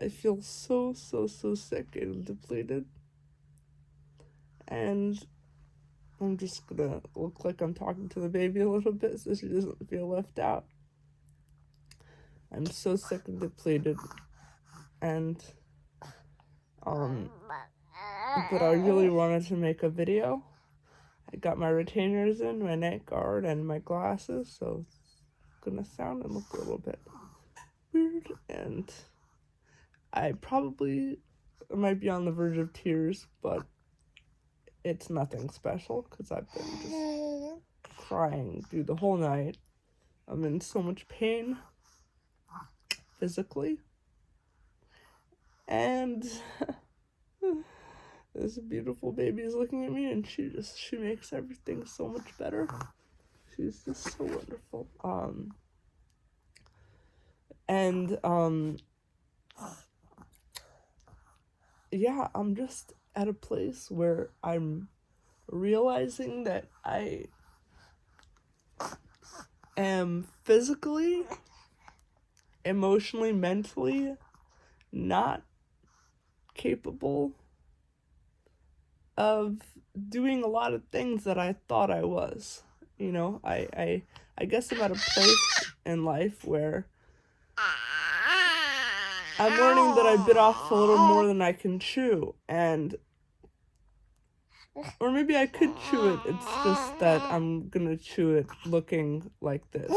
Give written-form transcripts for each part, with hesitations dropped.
I feel so sick and depleted. And I'm just gonna look like I'm talking to the baby a little bit so she doesn't feel left out. I'm so sick and depleted. And, but I really wanted to make a video. I got my retainers in, my neck guard, and my glasses, so it's gonna sound and look a little bit weird. And I probably might be on the verge of tears, but it's nothing special because I've been just crying through the whole night. I'm in so much pain physically. And this beautiful baby is looking at me, and she makes everything so much better. She's just so wonderful. Yeah, I'm just at a place where I'm realizing that I am physically, emotionally, mentally not capable of doing a lot of things that I thought I was. You know, I guess I'm at a place in life where I'm learning that I bit off a little more than I can chew, or maybe I could chew it, it's just that I'm gonna chew it looking like this,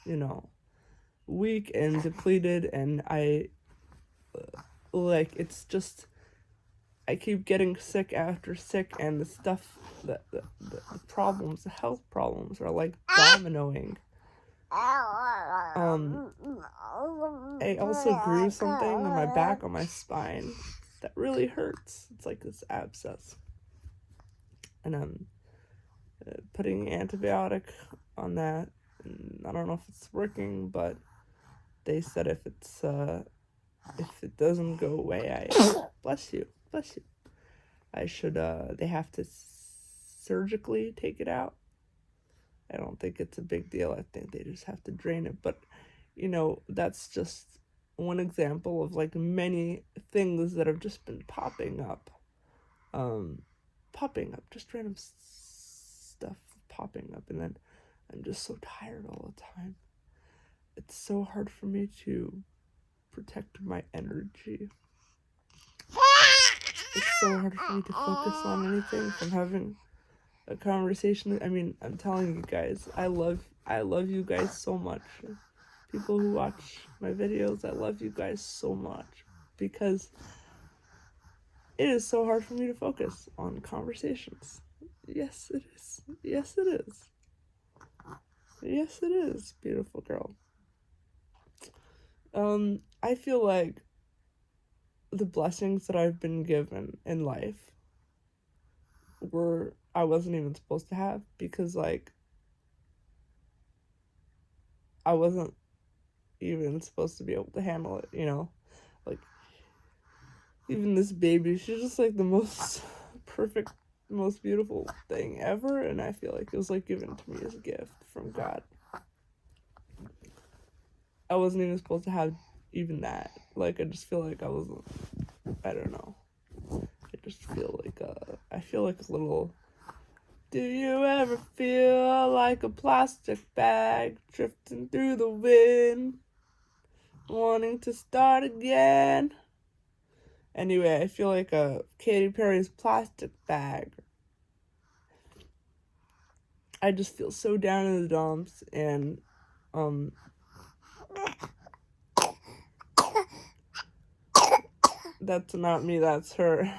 you know, weak and depleted, and it's just, I keep getting sick after sick, and the stuff, the problems, the health problems are like dominoing. I also grew something on my back, on my spine, that really hurts. It's like this abscess. And I'm putting antibiotic on that. And I don't know if it's working, but they said if it doesn't go away, bless you. I should, they have to surgically take it out. I don't think it's a big deal. I think they just have to drain it. But, you know, that's just one example of like many things that have just been popping up. Just random stuff popping up. And then I'm just so tired all the time. It's so hard for me to protect my energy. It's so hard for me to focus on anything from having a conversation. I mean, I'm telling you guys, I love you guys so much. People who watch my videos, I love you guys so much, because it is so hard for me to focus on conversations. Yes, it is. Yes, it is. Yes, it is, beautiful girl. I feel like the blessings that I've been given in life I wasn't even supposed to have, because like I wasn't even supposed to be able to handle it, you know? Like, even this baby, she's just like the most perfect, most beautiful thing ever, and I feel like it was like given to me as a gift from God. I wasn't even supposed to have even that. Like, I just feel like I don't know. I just feel like I feel like a little, do you ever feel like a plastic bag drifting through the wind, wanting to start again? Anyway, I feel like Katy Perry's plastic bag. I just feel so down in the dumps, and that's not me, that's her.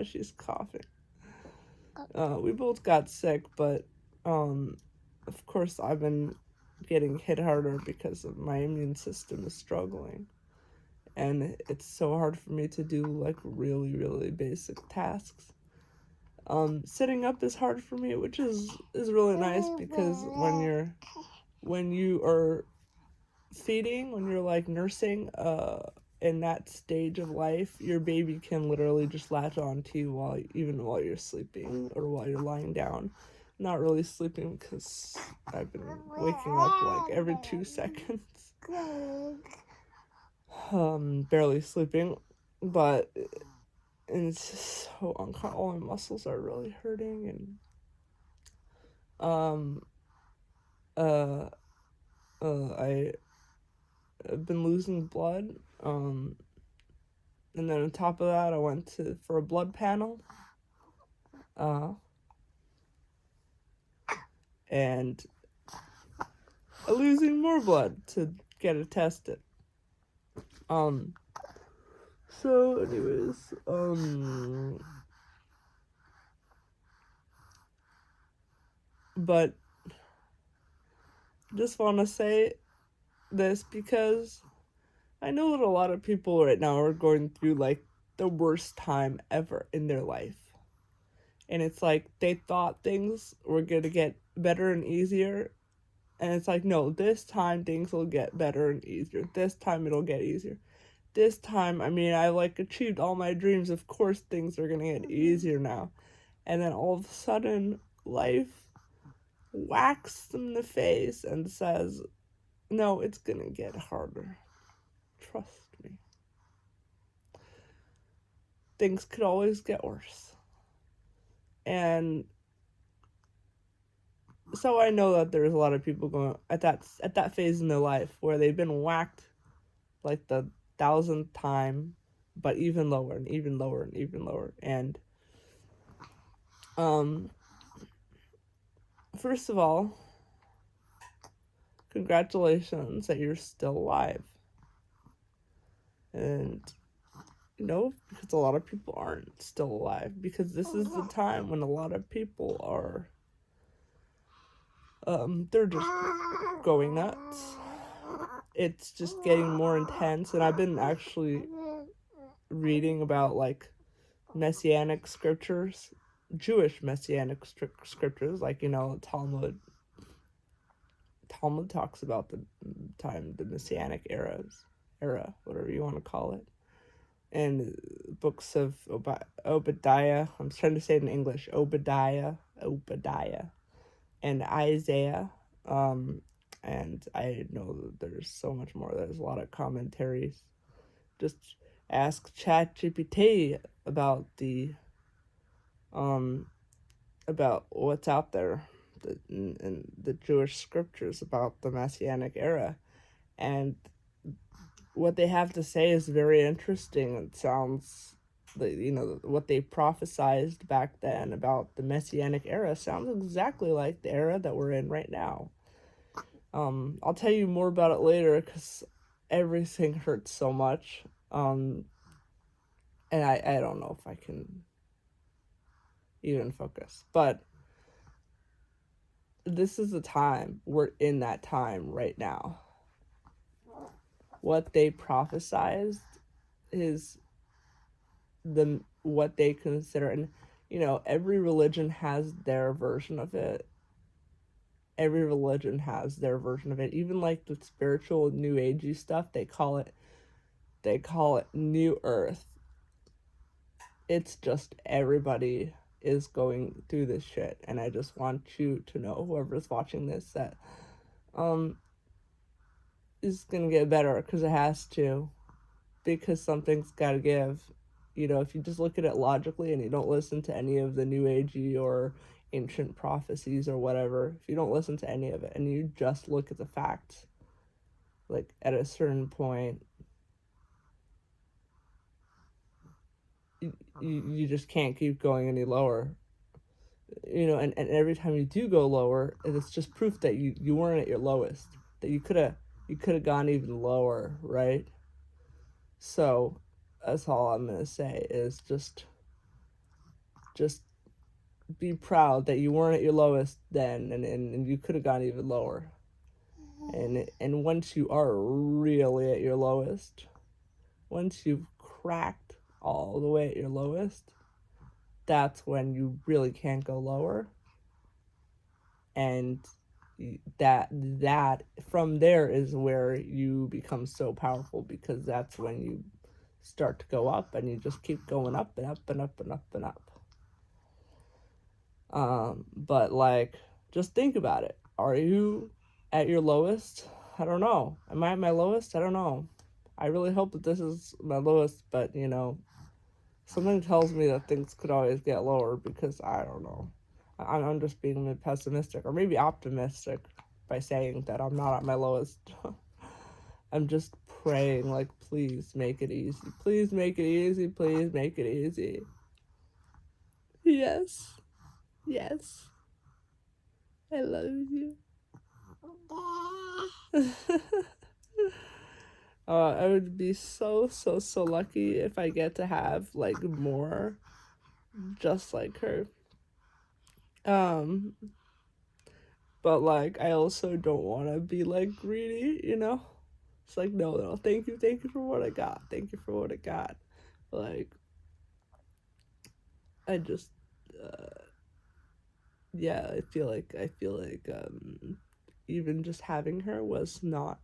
She's coughing. We both got sick, but of course I've been getting hit harder because of my immune system is struggling, and it's so hard for me to do like really basic tasks. Sitting up is hard for me, which is really nice, because when you are feeding, when you're like nursing, in that stage of life, your baby can literally just latch on to you while you're sleeping or while you're lying down. Not really sleeping, because I've been waking up like every 2 seconds. barely sleeping, but it's just so uncomfortable. All my muscles are really hurting, and um I've been losing blood. And then on top of that, I went for a blood panel. And losing more blood to get it tested. So anyways, but just want to say this because I know that a lot of people right now are going through like the worst time ever in their life. And it's like they thought things were going to get better and easier. And it's like, no, this time things will get better and easier. This time it'll get easier. This time, I mean, I like achieved all my dreams. Of course things are going to get easier now. And then all of a sudden, life whacks them in the face and says, no, it's going to get harder. Trust me. Things could always get worse. And so I know that there's a lot of people going at that phase in their life where they've been whacked like the 1,000th time, but even lower and even lower and even lower. And first of all, congratulations that you're still alive. And because a lot of people aren't still alive, because this is the time when a lot of people are they're just going nuts. It's just getting more intense, and I've been actually reading about like messianic scriptures, Jewish messianic scriptures, like Talmud talks about the messianic era, whatever you want to call it, and books of Obadiah. I'm trying to say it in English. Obadiah, and Isaiah. And I know that there's so much more. There's a lot of commentaries. Just ask ChatGPT about about what's out there in the Jewish scriptures about the Messianic era, and what they have to say is very interesting. It sounds, what they prophesized back then about the Messianic era sounds exactly like the era that we're in right now. I'll tell you more about it later because everything hurts so much. And I don't know if I can even focus. But this is the time. We're in that time right now. What they prophesized is what they consider, and every religion has their version of it. Every religion has their version of it. Even like the spiritual new agey stuff, they call it New Earth. It's just everybody is going through this shit, and I just want you to know, whoever's watching this, that is gonna get better, because it has to, because something's gotta give. If you just look at it logically and you don't listen to any of the new agey or ancient prophecies or whatever, if you don't listen to any of it and you just look at the facts, like at a certain point, you just can't keep going any lower. And every time you do go lower, it's just proof that you weren't at your lowest, that you could have gone even lower, right? So that's all I'm gonna say is just be proud that you weren't at your lowest then, and you could have gone even lower. And once you are really at your lowest, once you've cracked all the way at your lowest, that's when you really can't go lower. And that from there is where you become so powerful, because that's when you start to go up, and you just keep going up and up and up and up and up. But like, just think about it. Are you at your lowest? I don't know. Am I at my lowest? I don't know. I really hope that this is my lowest, but something tells me that things could always get lower because I don't know. I'm just being pessimistic or maybe optimistic by saying that I'm not at my lowest. I'm just praying, like, please make it easy. Please make it easy. Please make it easy. Yes. Yes. I love you. I would be so, so, so lucky if I get to have, like, more just like her. But, like, I also don't want to be, like, greedy, It's like, no, thank you for what I got. Thank you for what I got. Like, I just, yeah, I feel like, even just having her was not,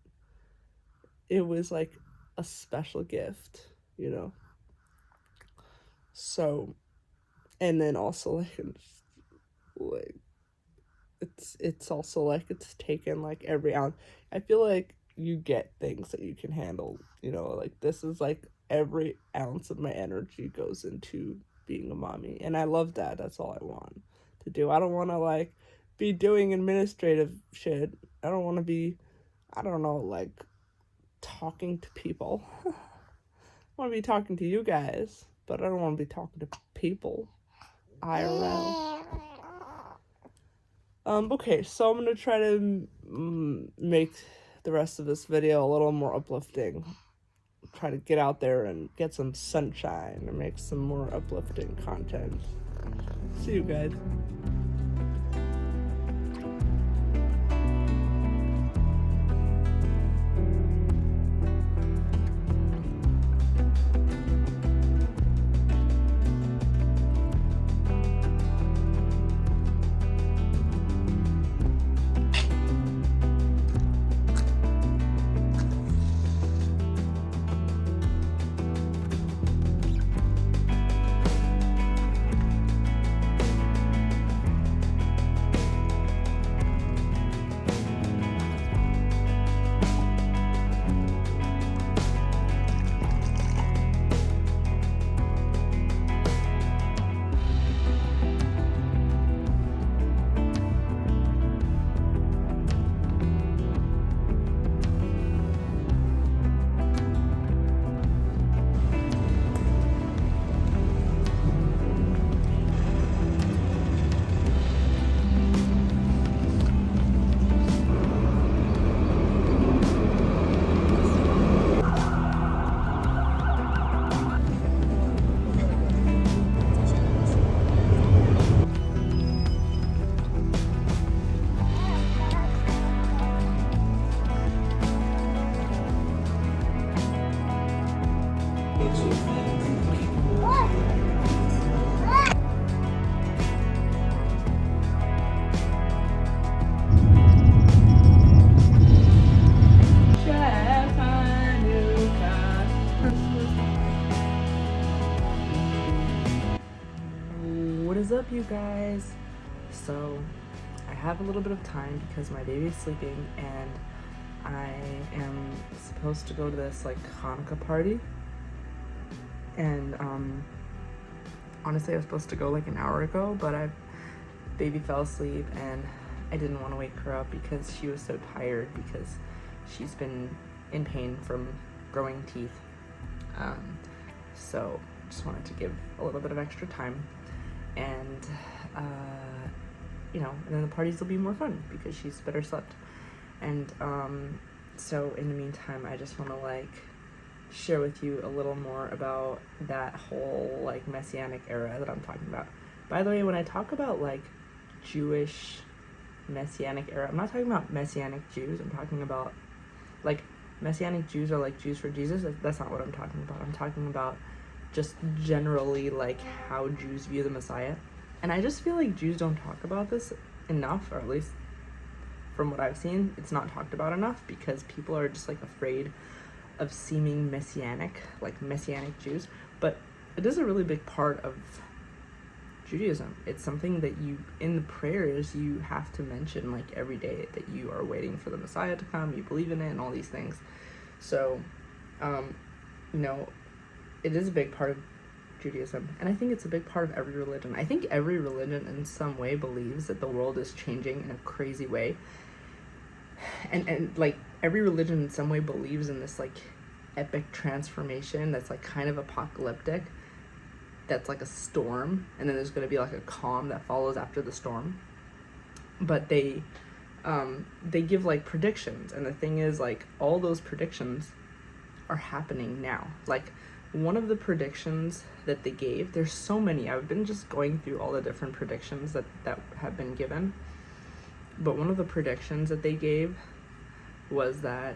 it was, like, a special gift, So, and then also, like, it's also, like, it's taken, like, every ounce. I feel like you get things that you can handle, like, this is, like, every ounce of my energy goes into being a mommy, and I love that. That's all I want to do. I don't want to, like, be doing administrative shit. I don't want to be, I don't know, like, talking to people. I want to be talking to you guys, but I don't want to be talking to people IRL. Okay, so I'm gonna try to make the rest of this video a little more uplifting. Try to get out there and get some sunshine and make some more uplifting content. See you guys. What is up, you guys? So I have a little bit of time because my baby is sleeping and I am supposed to go to this like Hanukkah party, and honestly I was supposed to go like an hour ago, but baby fell asleep and I didn't want to wake her up because she was so tired because she's been in pain from growing teeth. So just wanted to give a little bit of extra time, and and then the parties will be more fun because she's better slept. And so in the meantime, I just want to like share with you a little more about that whole like messianic era that I'm talking about. By the way, when I talk about like Jewish messianic era, I'm not talking about messianic Jews. I'm talking about like messianic Jews are like Jews for Jesus. That's not what I'm talking about. I'm talking about just generally like how Jews view the Messiah. And I just feel like Jews don't talk about this enough, or at least from what I've seen, it's not talked about enough because people are just like afraid of seeming messianic, like messianic Jews. But it is a really big part of Judaism. It's something that you, in the prayers, you have to mention like every day that you are waiting for the Messiah to come, you believe in it, and all these things. So You know, it is a big part of Judaism, and I think it's a big part of every religion. I think every religion in some way believes that the world is changing in a crazy way, and like every religion in some way believes in this like epic transformation that's like kind of apocalyptic, that's like a storm, and then there's going to be like a calm that follows after the storm. But they give like predictions, and the thing is, like, all those predictions are happening now. Like, one of the predictions that they gave, there's so many, I've been just going through all the different predictions that have been given, but one of the predictions that they gave was that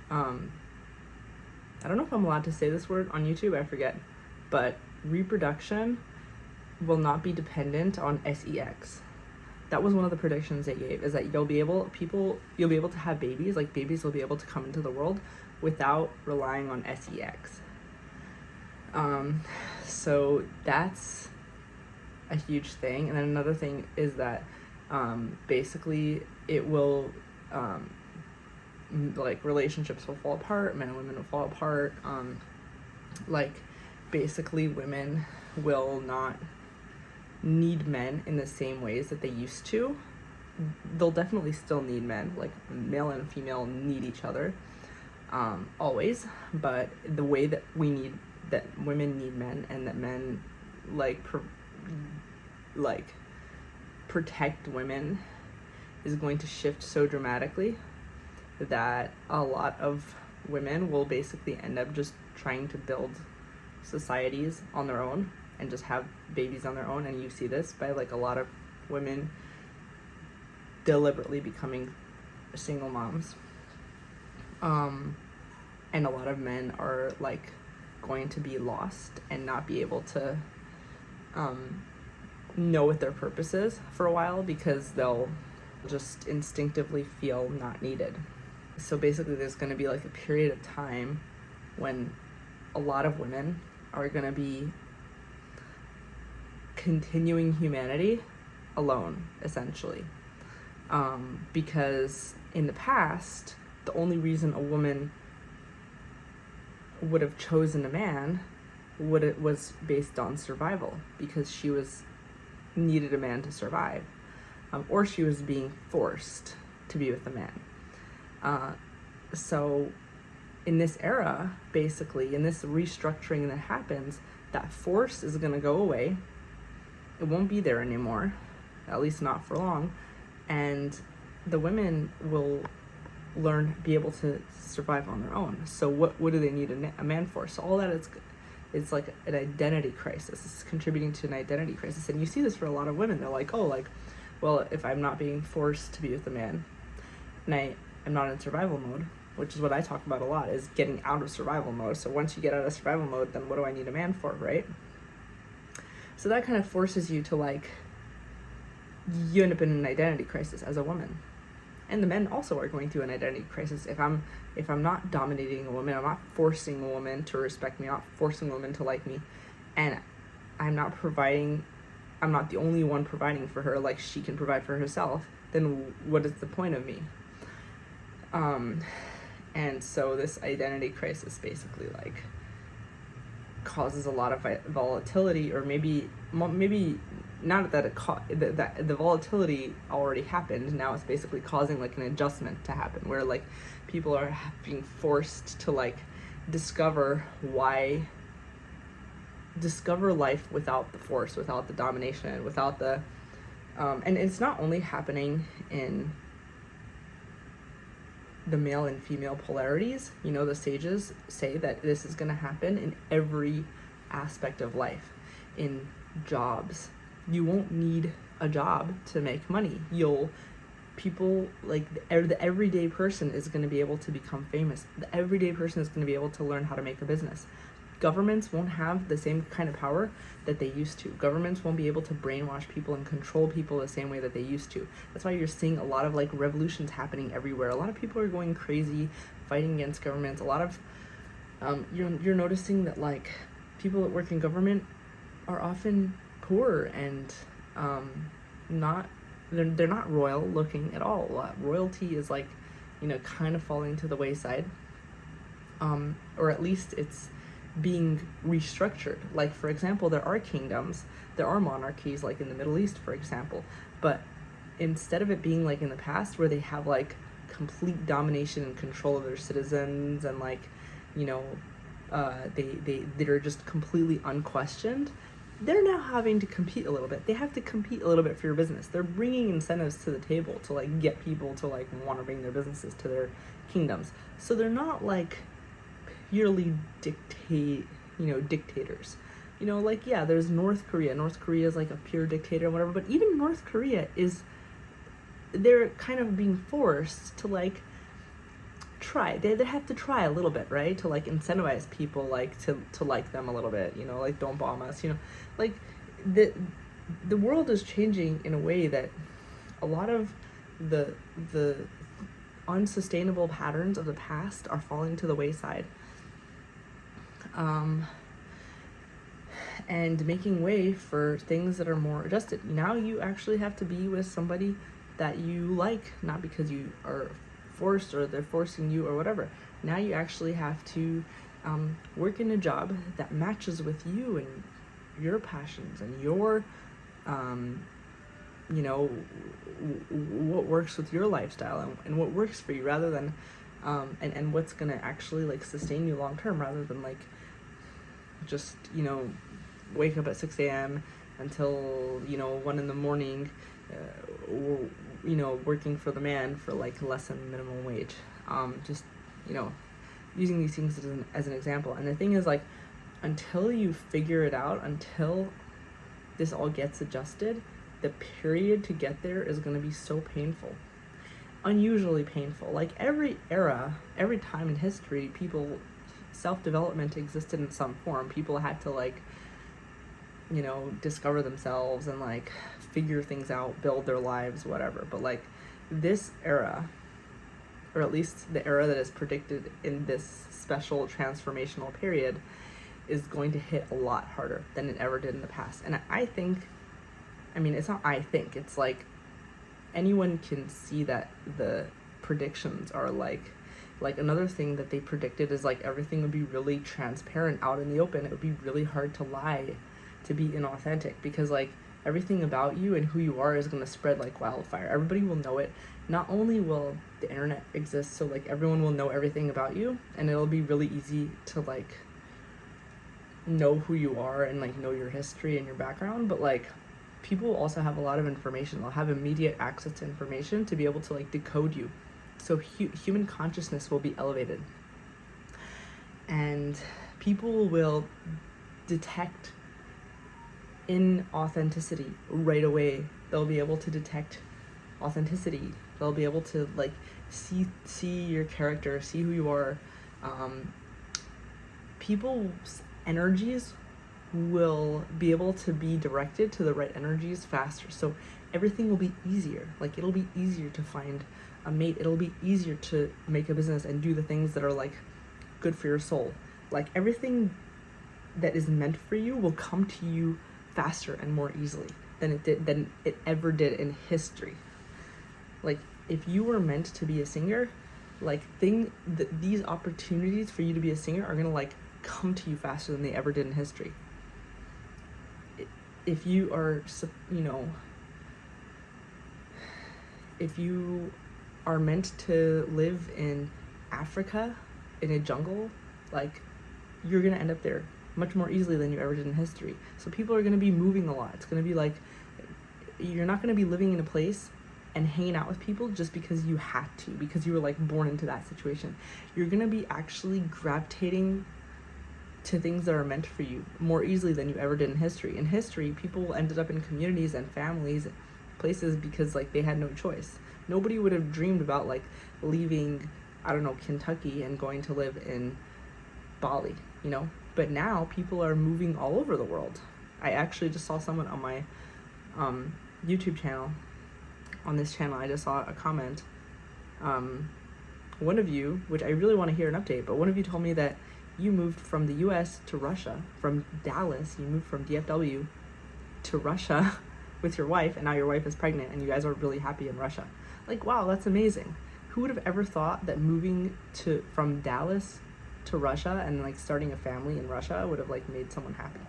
I don't know if I'm allowed to say this word on YouTube, I forget, but reproduction will not be dependent on sex. That was one of the predictions they gave, is that you'll be able to have babies, like babies will be able to come into the world without relying on sex. So that's a huge thing. And then another thing is that basically it will like relationships will fall apart, men and women will fall apart, like basically women will not need men in the same ways that they used to. They'll definitely still need men, like male and female need each other, always, but the way that women need men, and that men protect women, is going to shift so dramatically that a lot of women will basically end up just trying to build societies on their own and just have babies on their own. And you see this by like a lot of women deliberately becoming single moms, and a lot of men are like going to be lost and not be able to know what their purpose is for a while, because they'll just instinctively feel not needed. So basically there's going to be like a period of time when a lot of women are going to be continuing humanity alone, essentially, because in the past the only reason a woman would have chosen a man was based on survival, because she needed a man to survive, or she was being forced to be with a man. So in this era, basically, in this restructuring that happens, that force is going to go away. It won't be there anymore, at least not for long, and the women will be able to survive on their own. So what do they need a man for? So all that it's like an identity crisis. It's contributing to an identity crisis, and you see this for a lot of women. They're like, oh, like, well, if I'm not being forced to be with a man, and I'm not in survival mode, which is what I talk about a lot, is getting out of survival mode. So once you get out of survival mode, then what do I need a man for, right? So that kind of forces you to, like, you end up in an identity crisis as a woman. And the men also are going through an identity crisis. If I'm not dominating a woman, I'm not forcing a woman to respect me, I'm not forcing a woman to like me, and I'm not the only one providing for her like she can provide for herself, then what is the point of me? And so this identity crisis basically like causes a lot of volatility, or maybe not that that the volatility already happened. Now it's basically causing like an adjustment to happen, where like people are being forced to like discover life without the force, without the domination, without the and it's not only happening in the male and female polarities. You know, the sages say that this is going to happen in every aspect of life. In jobs, you won't need a job to make money. People like the everyday person is going to be able to become famous. The everyday person is going to be able to learn how to make a business. Governments won't have the same kind of power that they used to. Governments won't be able to brainwash people and control people the same way that they used to. That's why you're seeing a lot of like revolutions happening everywhere. A lot of people are going crazy, fighting against governments. A lot of you're noticing that like people that work in government are often poor and they're not royal looking at all. Royalty is like, kind of falling to the wayside. or at least it's being restructured. Like, for example, there are kingdoms, there are monarchies, like in the Middle East, for example, but instead of it being like in the past where they have like complete domination and control of their citizens, and like, you know, they're just completely unquestioned, they're now having to compete a little bit. They have to compete a little bit for your business. They're bringing incentives to the table to like get people to like want to bring their businesses to their kingdoms. So they're not like purely dictators. You know, like, yeah, there's North Korea. North Korea is like a pure dictator or whatever, but even North Korea they're kind of being forced to like try. They have to try a little bit, right? To like incentivize people like to like them a little bit, you know, like don't bomb us, you know. Like the world is changing in a way that a lot of the unsustainable patterns of the past are falling to the wayside. And making way for things that are more adjusted. Now you actually have to be with somebody that you like, not because you are forced or they're forcing you or whatever. Now you actually have to work in a job that matches with you and your passions and your, you know, what works with your lifestyle and what works for you, rather than, and what's going to actually like sustain you long term, rather than like just, you know, wake up at 6 a.m. until, you know, 1 a.m, you know, working for the man for like less than minimum wage. Just, you know, using these things as an example. And the thing is, like, until you figure it out, until this all gets adjusted, the period to get there is going to be so painful, unusually painful. Like every era, every time in history, self-development existed in some form. People had to like, you know, discover themselves and like figure things out, build their lives, whatever. But like this era, or at least the era that is predicted in this special transformational period, is going to hit a lot harder than it ever did in the past. And I think, I mean, it's not I think, it's like anyone can see that the predictions are like another thing that they predicted is like everything would be really transparent out in the open. It would be really hard to lie, to be inauthentic, because like everything about you and who you are is going to spread like wildfire. Everybody will know it. Not only will the internet exist, so like everyone will know everything about you, and it'll be really easy to like know who you are and like know your history and your background, but like people will also have a lot of information. They'll have immediate access to information to be able to like decode you. So human consciousness will be elevated, and people will detect inauthenticity right away. They'll be able to detect authenticity. They'll be able to like see your character, see who you are. People's energies will be able to be directed to the right energies faster. So everything will be easier. Like it'll be easier to find a mate. It'll be easier to make a business and do the things that are like good for your soul. Like everything that is meant for you will come to you faster and more easily than it ever did in history. Like if you were meant to be a singer, like these opportunities for you to be a singer are gonna like come to you faster than they ever did in history. If you are, you know, if you are meant to live in Africa in a jungle, like you're gonna end up there much more easily than you ever did in history. So people are gonna be moving a lot. It's gonna be like, you're not gonna be living in a place and hanging out with people just because you had to, because you were like born into that situation. You're gonna be actually gravitating to things that are meant for you more easily than you ever did in history. In history, people ended up in communities and families, places because like they had no choice. Nobody would have dreamed about like leaving, I don't know, Kentucky and going to live in Bali, you know? But now people are moving all over the world. I actually just saw someone on my YouTube channel, on this channel, I just saw a comment. One of you, which I really want to hear an update, but one of you told me that you moved from the US to Russia, from Dallas, you moved from DFW to Russia with your wife, and now your wife is pregnant and you guys are really happy in Russia. Like, wow, that's amazing. Who would have ever thought that moving from Dallas to Russia and like starting a family in Russia would have like made someone happy.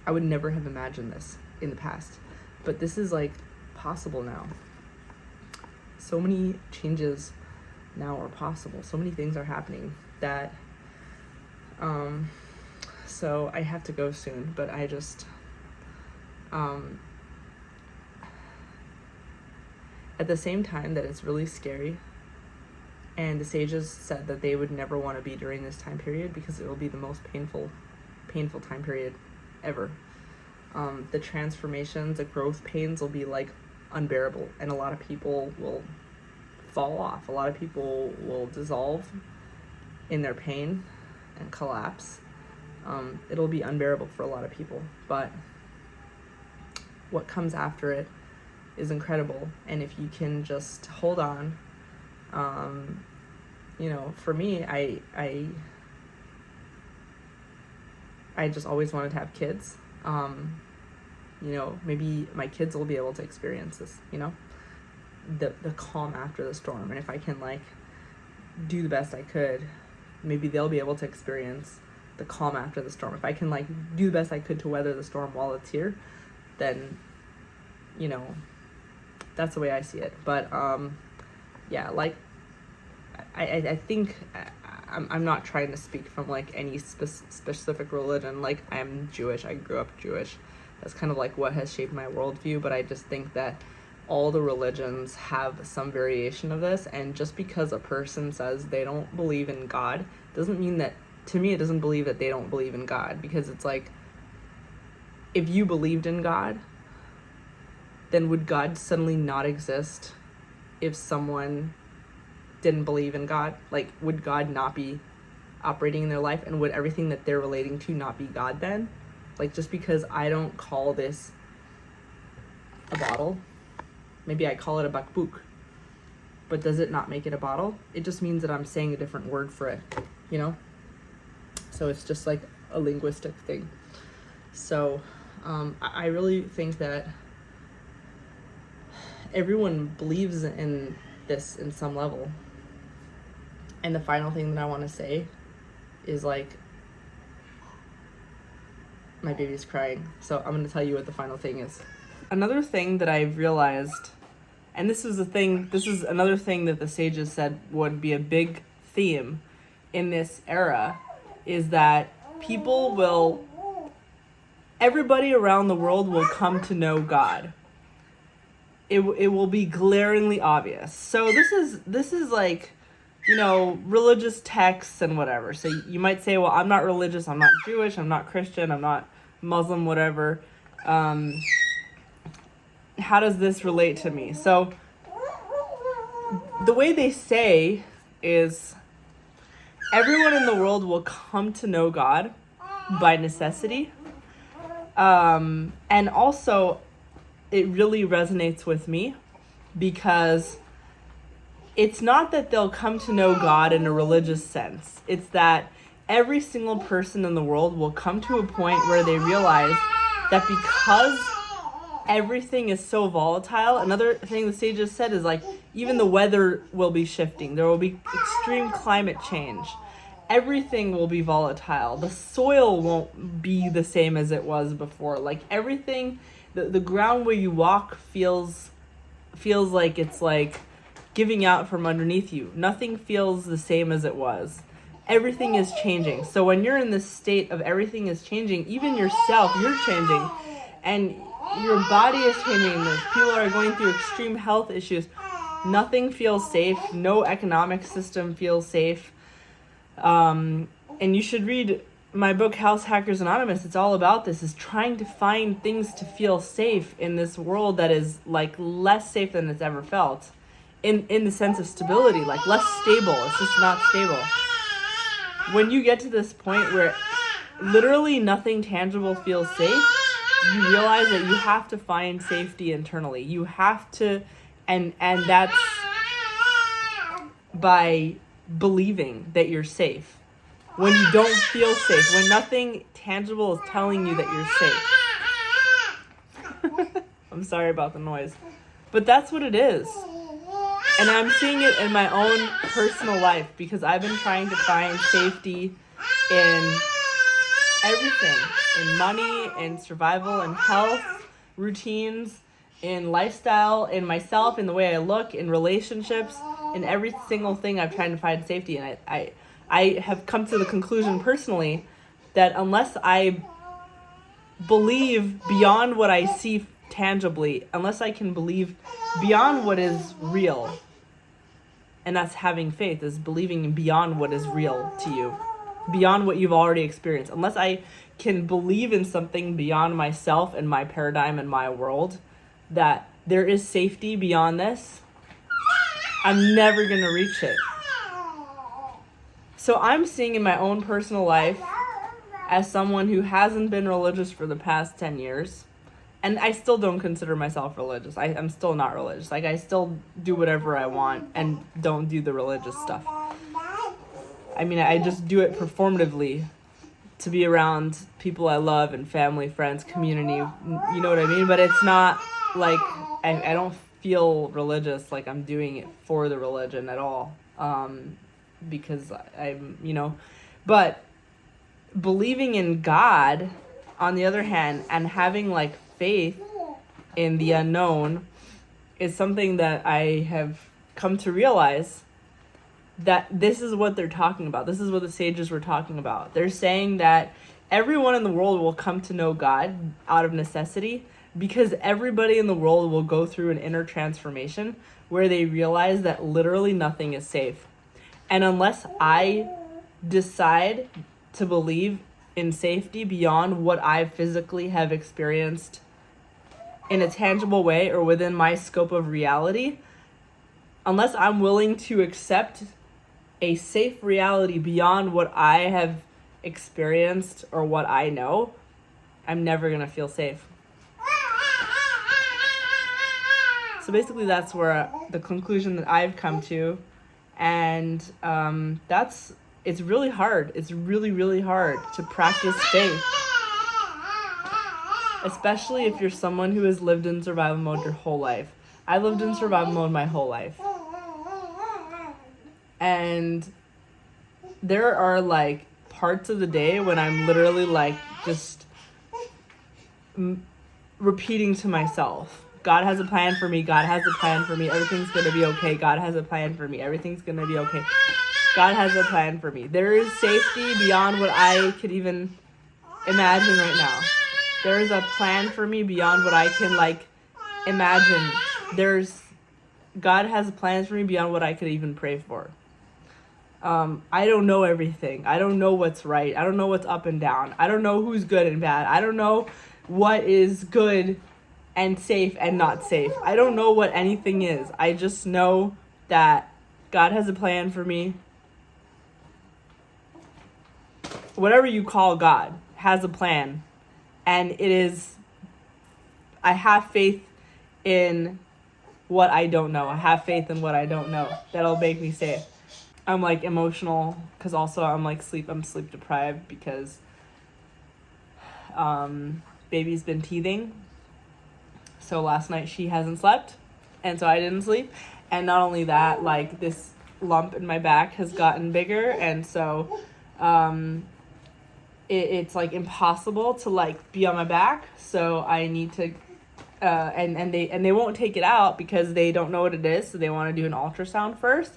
I would never have imagined this in the past, but this is like possible now. So many changes now are possible. So many things are happening that, so I have to go soon, but I just, at the same time that it's really scary, and the sages said that they would never want to be during this time period because it will be the most painful time period ever. The transformations, the growth pains will be like unbearable, and a lot of people will fall off. A lot of people will dissolve in their pain and collapse. It'll be unbearable for a lot of people, but what comes after it is incredible. And if you can just hold on, you know, for me, I just always wanted to have kids. You know, maybe my kids will be able to experience this, you know, the calm after the storm. And if I can like do the best I could, maybe they'll be able to experience the calm after the storm. If I can like do the best I could to weather the storm while it's here, then, you know, that's the way I see it. But yeah, like I think I'm not trying to speak from like any specific religion. Like, I'm Jewish, I grew up Jewish. That's kind of like what has shaped my worldview, but I just think that all the religions have some variation of this, and just because a person says they don't believe in God doesn't mean that, to me, it doesn't believe that they don't believe in God, because it's like, if you believed in God, then would God suddenly not exist if someone didn't believe in God? Like, would God not be operating in their life, and would everything that they're relating to not be God then? Like, just because I don't call this a bottle, maybe I call it a bakbuk, but does it not make it a bottle? It just means that I'm saying a different word for it, you know? So it's just like a linguistic thing. So I really think that everyone believes in this in some level. And the final thing that I want to say is, like, my baby's crying, so I'm going to tell you what the final thing is. Another thing that I've realized, and this is another thing that the sages said would be a big theme in this era, is that everybody around the world will come to know God. It will be glaringly obvious. So this is like, you know, religious texts and whatever. So you might say, well, I'm not religious, I'm not Jewish, I'm not Christian, I'm not Muslim, whatever. How does this relate to me? So the way they say is, everyone in the world will come to know God by necessity. And also, it really resonates with me, because it's not that they'll come to know God in a religious sense. It's that every single person in the world will come to a point where they realize that because everything is so volatile, another thing the sages said is, like, even the weather will be shifting. There will be extreme climate change. Everything will be volatile. The soil won't be the same as it was before. Like, everything, the ground where you walk feels like it's like giving out from underneath you. Nothing feels the same as it was. Everything is changing. So when you're in this state of everything is changing, even yourself, you're changing, and your body is changing. People are going through extreme health issues. Nothing feels safe. No economic system feels safe. And you should read my book, House Hackers Anonymous. It's all about this, is trying to find things to feel safe in this world that is, like, less safe than it's ever felt. In the sense of stability, like less stable. It's just not stable. When you get to this point where literally nothing tangible feels safe, you realize that you have to find safety internally. You have to, and that's by believing that you're safe. When you don't feel safe, when nothing tangible is telling you that you're safe. I'm sorry about the noise. But that's what it is. And I'm seeing it in my own personal life because I've been trying to find safety in everything, in money, in survival, in health, routines, in lifestyle, in myself, in the way I look, in relationships, in every single thing I'm trying to find safety. And I have come to the conclusion personally that unless I believe beyond what I see tangibly, unless I can believe beyond what is real, and that's having faith, is believing beyond what is real to you, beyond what you've already experienced. Unless I can believe in something beyond myself and my paradigm and my world, that there is safety beyond this, I'm never going to reach it. So I'm seeing in my own personal life, as someone who hasn't been religious for the past 10 years, and I still don't consider myself religious. I'm still not religious. Like, I still do whatever I want and don't do the religious stuff. I mean, I just do it performatively to be around people I love and family, friends, community. You know what I mean? But it's not like I don't feel religious, like I'm doing it for the religion at all. Because but believing in God, on the other hand, and having like faith in the unknown is something that I have come to realize that this is what they're talking about. This is what the sages were talking about. They're saying that everyone in the world will come to know God out of necessity because everybody in the world will go through an inner transformation where they realize that literally nothing is safe. And unless I decide to believe in safety beyond what I physically have experienced in a tangible way or within my scope of reality, unless I'm willing to accept a safe reality beyond what I have experienced or what I know, I'm never going to feel safe. So basically that's where the conclusion that I've come to. And it's really hard. It's really, really hard to practice faith. Especially if you're someone who has lived in survival mode your whole life. I lived in survival mode my whole life. And there are like parts of the day when I'm literally like just repeating to myself, God has a plan for me. God has a plan for me. Everything's going to be okay. God has a plan for me. Everything's going to be okay. God has a plan for me. There is safety beyond what I could even imagine right now. There is a plan for me beyond what I can like imagine. God has plans for me beyond what I could even pray for. I don't know everything. I don't know what's right. I don't know what's up and down. I don't know who's good and bad. I don't know what is good and safe and not safe. I don't know what anything is. I just know that God has a plan for me. Whatever you call God has a plan. And I have faith in what I don't know. I have faith in what I don't know. That'll make me safe. I'm like emotional because also I'm sleep deprived because baby's been teething. So last night she hasn't slept and so I didn't sleep. And not only that, like this lump in my back has gotten bigger and so it's like impossible to like be on my back. So I need to and they won't take it out because they don't know what it is, so they want to do an ultrasound first.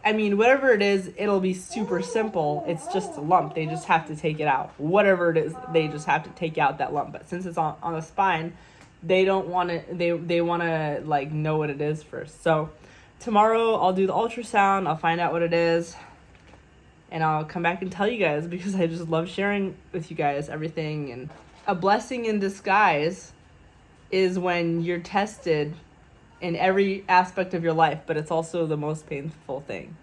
I mean, whatever it is, it'll be super simple. It's just a lump. They just have to take it out. Whatever it is, they just have to take out that lump. But since it's on the spine, they don't want to, they want to like know what it is first. So tomorrow I'll do the ultrasound. I'll find out what it is. And I'll come back and tell you guys because I just love sharing with you guys everything. And a blessing in disguise is when you're tested in every aspect of your life, but it's also the most painful thing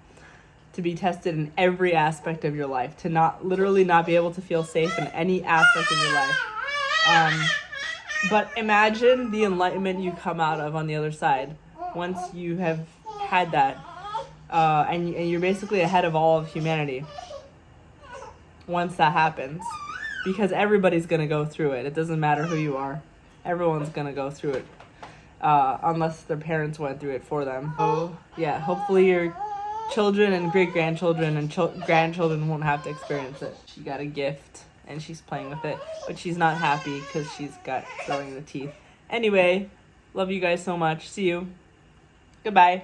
to be tested in every aspect of your life, to not be able to feel safe in any aspect of your life. But imagine the enlightenment you come out of on the other side once you have had that, and you're basically ahead of all of humanity once that happens, because everybody's gonna go through it. It doesn't matter who you are. Everyone's gonna go through it. unless their parents went through it for them. So yeah, hopefully your children and great-grandchildren and grandchildren won't have to experience it. She got a gift and she's playing with it, but she's not happy because she's got growing the teeth. Anyway, love you guys so much. See you. Goodbye.